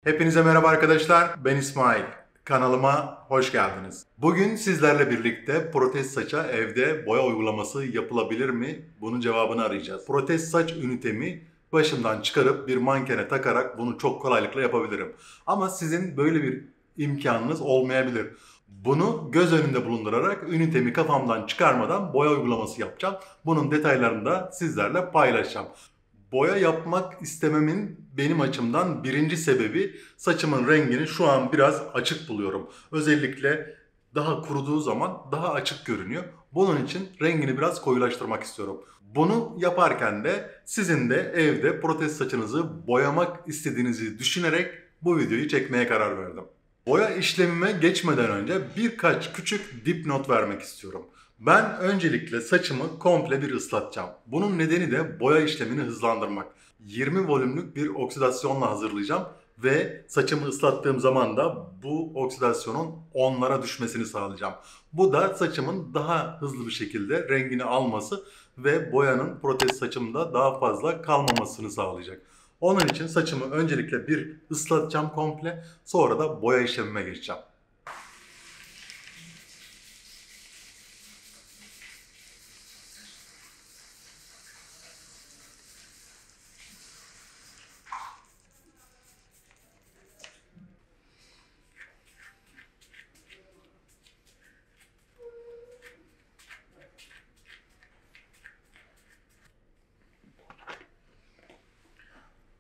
Hepinize merhaba arkadaşlar. Ben İsmail. Kanalıma hoş geldiniz. Bugün sizlerle birlikte protez saça evde boya uygulaması yapılabilir mi? Bunun cevabını arayacağız. Protez saç ünitemi başımdan çıkarıp bir mankene takarak bunu çok kolaylıkla yapabilirim. Ama sizin böyle bir imkanınız olmayabilir. Bunu göz önünde bulundurarak ünitemi kafamdan çıkarmadan boya uygulaması yapacağım. Bunun detaylarını da sizlerle paylaşacağım. Boya yapmak istememin benim açımdan birinci sebebi saçımın rengini şu an biraz açık buluyorum. Özellikle daha kuruduğu zaman daha açık görünüyor. Bunun için rengini biraz koyulaştırmak istiyorum. Bunu yaparken de sizin de evde protez saçınızı boyamak istediğinizi düşünerek bu videoyu çekmeye karar verdim. Boya işlemime geçmeden önce birkaç küçük dipnot vermek istiyorum. Ben öncelikle saçımı komple bir ıslatacağım. Bunun nedeni de boya işlemini hızlandırmak. 20 volümlük bir oksidasyonla hazırlayacağım ve saçımı ıslattığım zaman da bu oksidasyonun onlara düşmesini sağlayacağım. Bu da saçımın daha hızlı bir şekilde rengini alması ve boyanın protez saçımda daha fazla kalmamasını sağlayacak. Onun için saçımı öncelikle bir ıslatacağım komple, sonra da boya işlemime geçeceğim.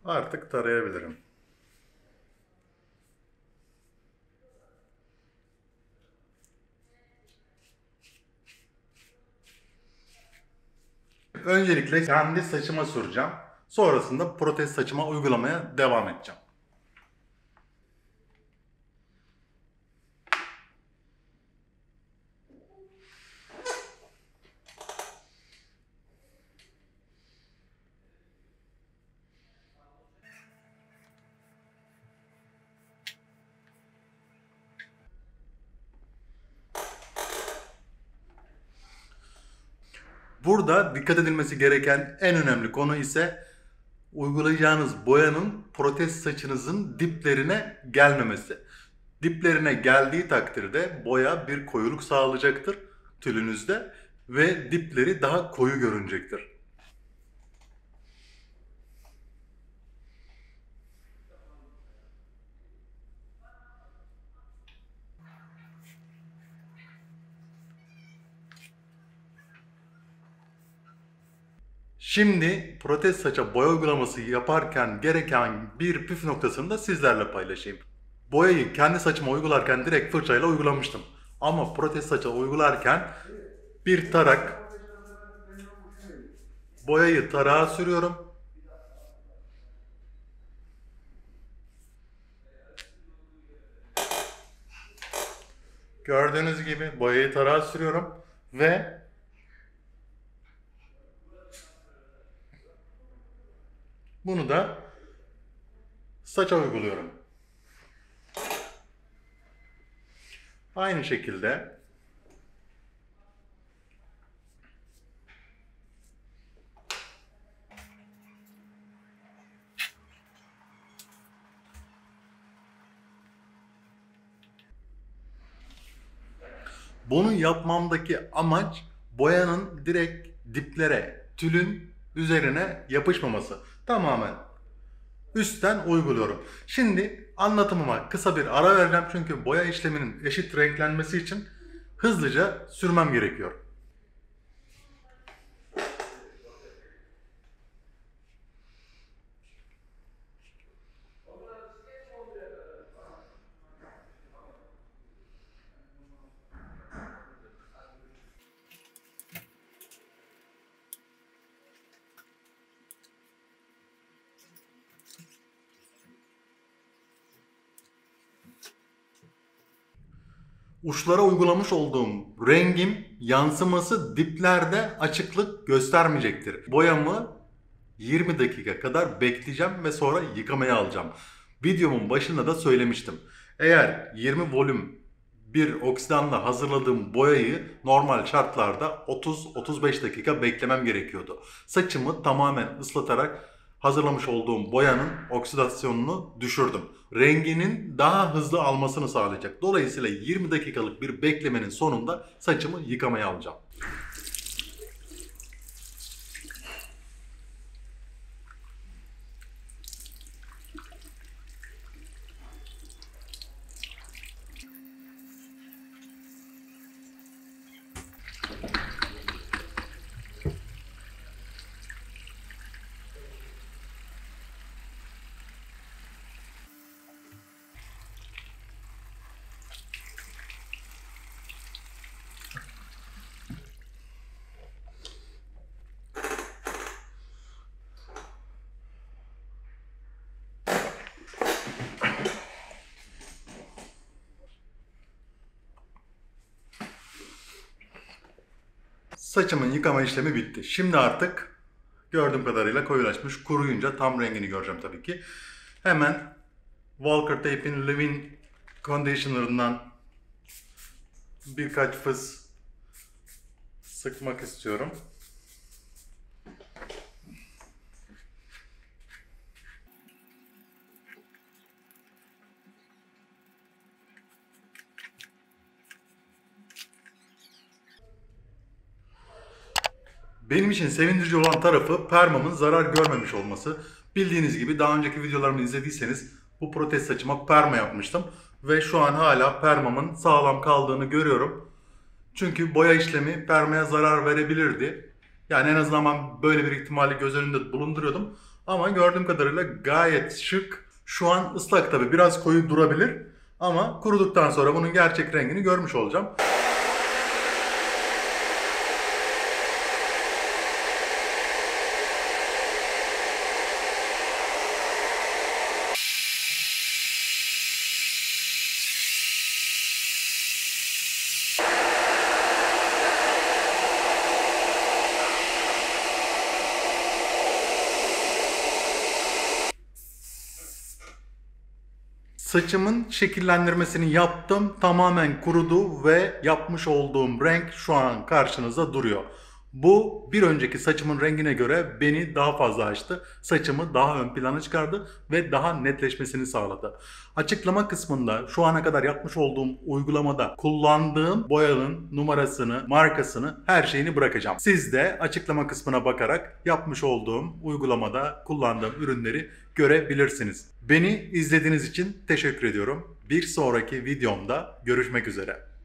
Artık tarayabilirim. Öncelikle kendi saçıma süreceğim. Sonrasında protez saçıma uygulamaya devam edeceğim. Burada dikkat edilmesi gereken en önemli konu ise uygulayacağınız boyanın protez saçınızın diplerine gelmemesi. Diplerine geldiği takdirde boya bir koyuluk sağlayacaktır tülünüzde ve dipleri daha koyu görünecektir. Şimdi protez saça boya uygulaması yaparken gereken bir püf noktasını da sizlerle paylaşayım. Boyayı kendi saçıma uygularken direkt fırçayla uygulamıştım. Ama protez saça uygularken bir tarak, boyayı tarağa sürüyorum. Gördüğünüz gibi boyayı tarağa sürüyorum ve bunu da saça uyguluyorum. Aynı şekilde bunu yapmamdaki amaç boyanın direkt diplere, tülün üzerine yapışmaması. Tamamen üstten uyguluyorum. Şimdi anlatımıma kısa bir ara vereceğim çünkü boya işleminin eşit renklenmesi için hızlıca sürmem gerekiyor. Uçlara uygulamış olduğum rengim yansıması diplerde açıklık göstermeyecektir. Boyamı 20 dakika kadar bekleyeceğim ve sonra yıkamaya alacağım. Videomun başında da söylemiştim. Eğer 20 volüm bir oksidanla hazırladığım boyayı normal şartlarda 30-35 dakika beklemem gerekiyordu. Saçımı tamamen ıslatarak hazırlamış olduğum boyanın oksidasyonunu düşürdüm. Renginin daha hızlı almasını sağlayacak. Dolayısıyla 20 dakikalık bir beklemenin sonunda saçımı yıkamaya alacağım. Saçımın yıkama işlemi bitti. Şimdi artık gördüğüm kadarıyla koyulaşmış. Kuruyunca tam rengini göreceğim tabii ki. Hemen Walker Tape'in Leave-In Conditioner'ından birkaç fıs sıkmak istiyorum. Benim için sevindirici olan tarafı permamın zarar görmemiş olması. Bildiğiniz gibi daha önceki videolarımı izlediyseniz bu protez saçıma perma yapmıştım. Ve şu an hala permamın sağlam kaldığını görüyorum. Çünkü boya işlemi permaya zarar verebilirdi. Yani en azından ben böyle bir ihtimali göz önünde bulunduruyordum. Ama gördüğüm kadarıyla gayet şık. Şu an ıslak tabi biraz koyu durabilir. Ama kuruduktan sonra bunun gerçek rengini görmüş olacağım. Saçımın şekillendirmesini yaptım. Tamamen kurudu ve yapmış olduğum renk şu an karşınızda duruyor. Bu bir önceki saçımın rengine göre beni daha fazla açtı. Saçımı daha ön plana çıkardı ve daha netleşmesini sağladı. Açıklama kısmında şu ana kadar yapmış olduğum uygulamada kullandığım boyanın numarasını, markasını, her şeyini bırakacağım. Siz de açıklama kısmına bakarak yapmış olduğum uygulamada kullandığım ürünleri görebilirsiniz. Beni izlediğiniz için teşekkür ediyorum. Bir sonraki videomda görüşmek üzere.